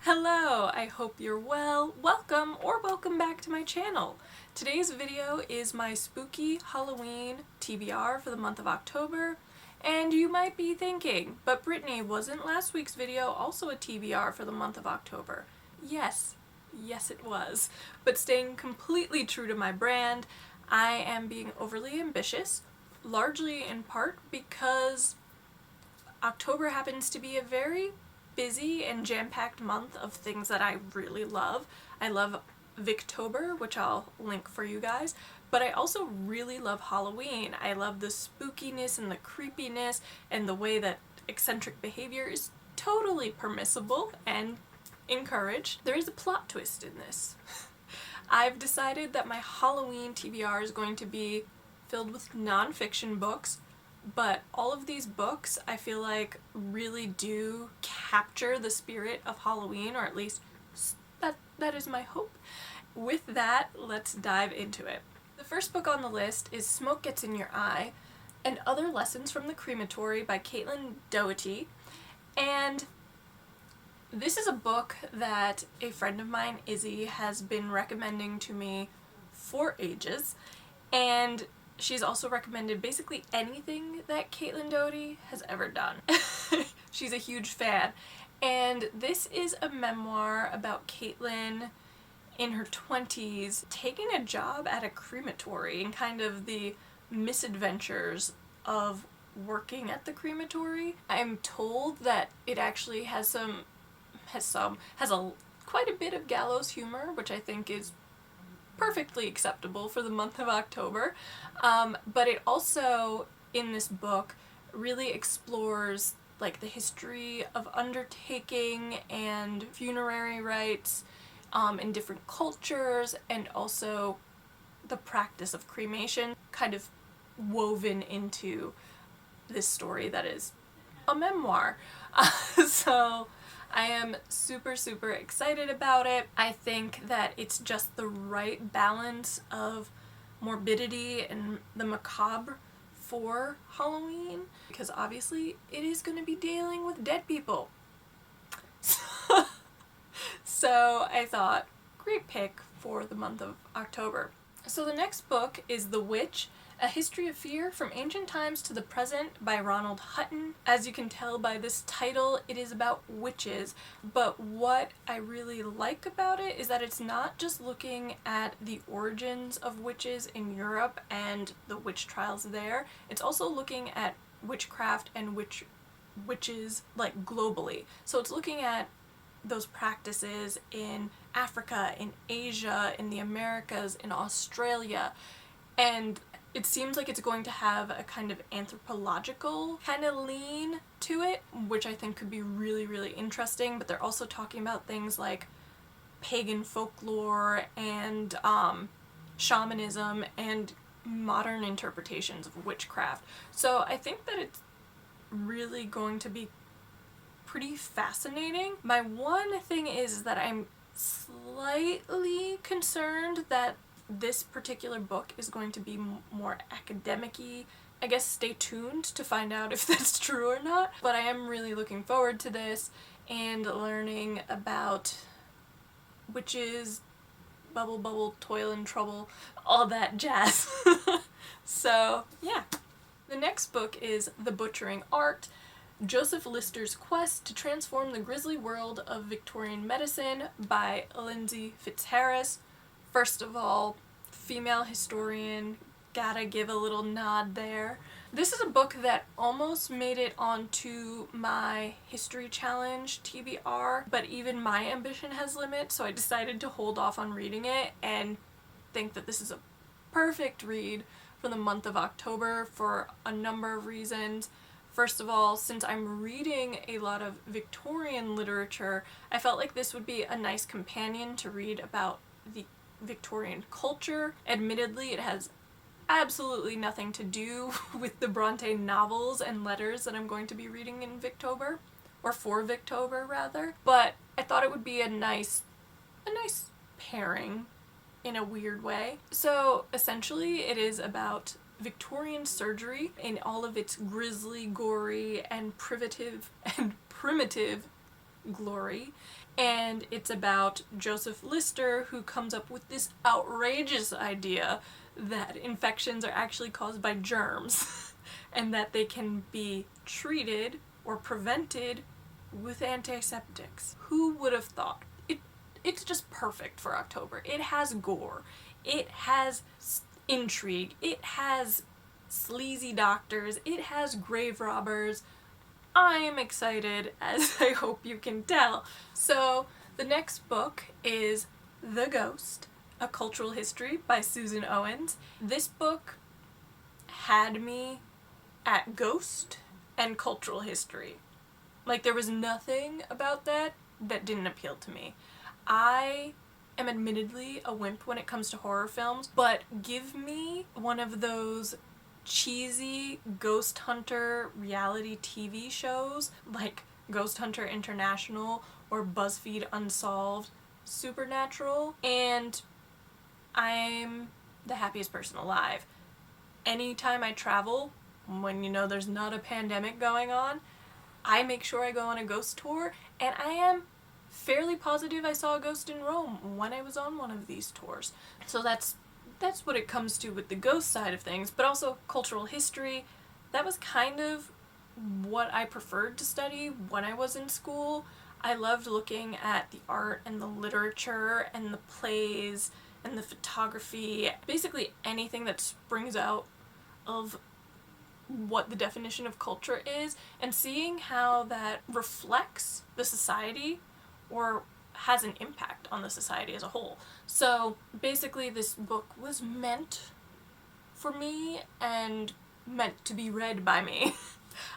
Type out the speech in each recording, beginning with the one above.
Hello, I hope you're well. Welcome or welcome back to my channel. Today's video is my spooky Halloween TBR for the month of October. And you might be thinking, but Brittany, wasn't last week's video also a TBR for the month of October? Yes it was. But staying completely true to my brand, I am being overly ambitious, largely in part because October happens to be a very busy and jam-packed month of things that I really love. I love Victober, which I'll link for you guys, but I also really love Halloween. I love the spookiness and the creepiness and the way that eccentric behavior is totally permissible and encouraged. There is a plot twist in this. I've decided that my Halloween TBR is going to be filled with non-fiction books, but all of these books I feel like really do capture the spirit of Halloween, or at least that is my hope. With that, let's dive into it. The first book on the list is Smoke Gets in Your Eye and Other Lessons from the Crematory by Doughty, and this is a book that a friend of mine, Izzy, has been recommending to me for ages, and she's also recommended basically anything that Doughty has ever done. She's a huge fan. And this is a memoir about Caitlin in her 20s taking a job at a crematory and kind of the misadventures of working at the crematory. I'm told that it actually has quite a bit of gallows humor, which I think is perfectly acceptable for the month of October, but it also, in this book, really explores like the history of undertaking and funerary rites in different cultures, and also the practice of cremation kind of woven into this story that is a memoir. So I am super excited about it. I think that it's just the right balance of morbidity and the macabre for Halloween, because obviously it is going to be dealing with dead people. So I thought, great pick for the month of October. So the next book is The Witch, A History of Fear from Ancient Times to the Present by Ronald Hutton. As you can tell by this title, it is about witches, but what I really like about it is that it's not just looking at the origins of witches in Europe and the witch trials there, it's also looking at witchcraft and witches like globally. So it's looking at those practices in Africa, in Asia, in the Americas, in Australia, and it seems like it's going to have a kind of anthropological kind of lean to it, which I think could be really interesting, but they're also talking about things like pagan folklore and shamanism and modern interpretations of witchcraft. So I think that it's really going to be pretty fascinating. My one thing is that I'm slightly concerned that this particular book is going to be more academic-y. I guess stay tuned to find out if that's true or not, but I am really looking forward to this and learning about witches, bubble, toil and trouble, all that jazz. So yeah. The next book is The Butchering Art, Joseph Lister's Quest to Transform the Grisly World of Victorian Medicine by Lindsey Fitzharris. First of all, female historian, gotta give a little nod there. This is a book that almost made it onto my History Challenge TBR, but even my ambition has limits, so I decided to hold off on reading it and think that this is a perfect read for the month of October for a number of reasons. First of all, since I'm reading a lot of Victorian literature, I felt like this would be a nice companion to read about the Victorian culture. Admittedly, it has absolutely nothing to do with the Bronte novels and letters that I'm going to be reading in Victober, or for Victober rather, but I thought it would be a nice pairing in a weird way. So essentially it is about Victorian surgery in all of its grisly, gory, and primitive glory. And it's about Joseph Lister, who comes up with this outrageous idea that infections are actually caused by germs and that they can be treated or prevented with antiseptics. Who would have thought? It's just perfect for October. It has gore. It has intrigue. It has sleazy doctors. It has grave robbers. I am excited, as I hope you can tell. So the next book is The Ghost, A Cultural History by Susan Owens. This book had me at ghost and cultural history. Like, there was nothing about that didn't appeal to me. I am admittedly a wimp when it comes to horror films, but give me one of those cheesy ghost hunter reality TV shows like Ghost Hunter International or BuzzFeed Unsolved Supernatural, and I'm the happiest person alive. Anytime I travel, when there's not a pandemic going on, I make sure I go on a ghost tour, and I am fairly positive I saw a ghost in Rome when I was on one of these tours. So that's what it comes to with the ghost side of things, but also cultural history. That was kind of what I preferred to study when I was in school. I loved looking at the art and the literature and the plays and the photography, basically anything that springs out of what the definition of culture is, and seeing how that reflects the society or has an impact on the society as a whole. So basically this book was meant for me and meant to be read by me.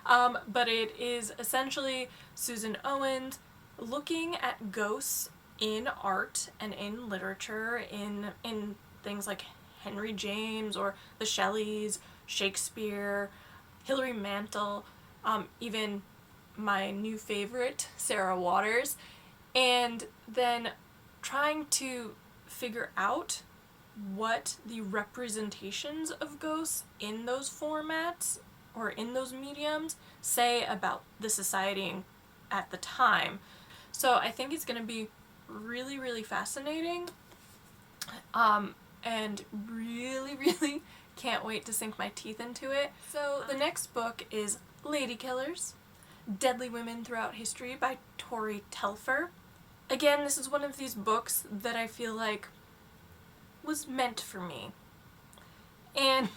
But it is essentially Susan Owens looking at ghosts in art and in literature, in things like Henry James or the Shelleys, Shakespeare, Hilary Mantel, even my new favorite, Sarah Waters, and then trying to figure out what the representations of ghosts in those formats or in those mediums say about the society at the time. So I think it's going to be really, really fascinating, and really, really can't wait to sink my teeth into it. So the next book is Lady Killers, Deadly Women Throughout History by Tori Telfer. Again, this is one of these books that I feel like was meant for me. And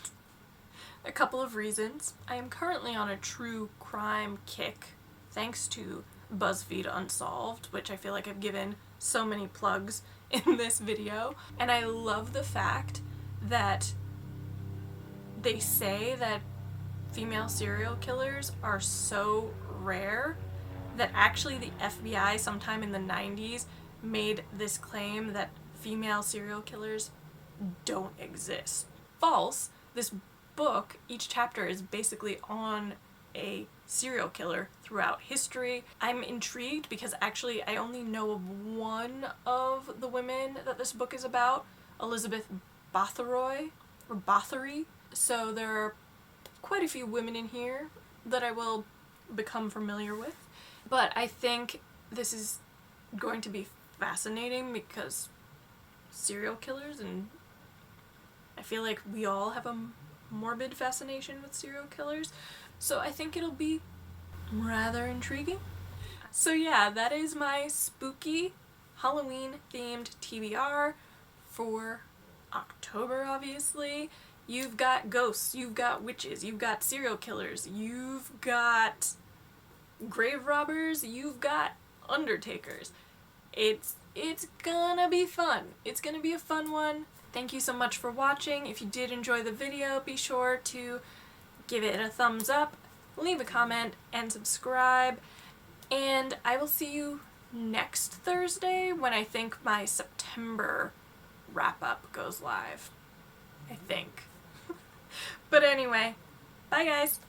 a couple of reasons. I am currently on a true crime kick, thanks to BuzzFeed Unsolved, which I feel like I've given so many plugs in this video. And I love the fact that they say that female serial killers are so rare that actually the FBI sometime in the 90s made this claim that female serial killers don't exist. False. This book, each chapter is basically on a serial killer throughout history. I'm intrigued because actually I only know of one of the women that this book is about, Elizabeth Bathory, or Bathory. So there are quite a few women in here that I will become familiar with. But I think this is going to be fascinating because serial killers, and I feel like we all have a morbid fascination with serial killers. So I think it'll be rather intriguing. So yeah, that is my spooky Halloween-themed TBR for October, obviously. You've got ghosts, you've got witches, you've got serial killers, you've got grave robbers, you've got undertakers. It's gonna be fun. It's gonna be a fun one. Thank you so much for watching. If you did enjoy the video, be sure to give it a thumbs up, leave a comment, and subscribe. And I will see you next Thursday when I think my September wrap-up goes live. I think. But anyway, bye guys!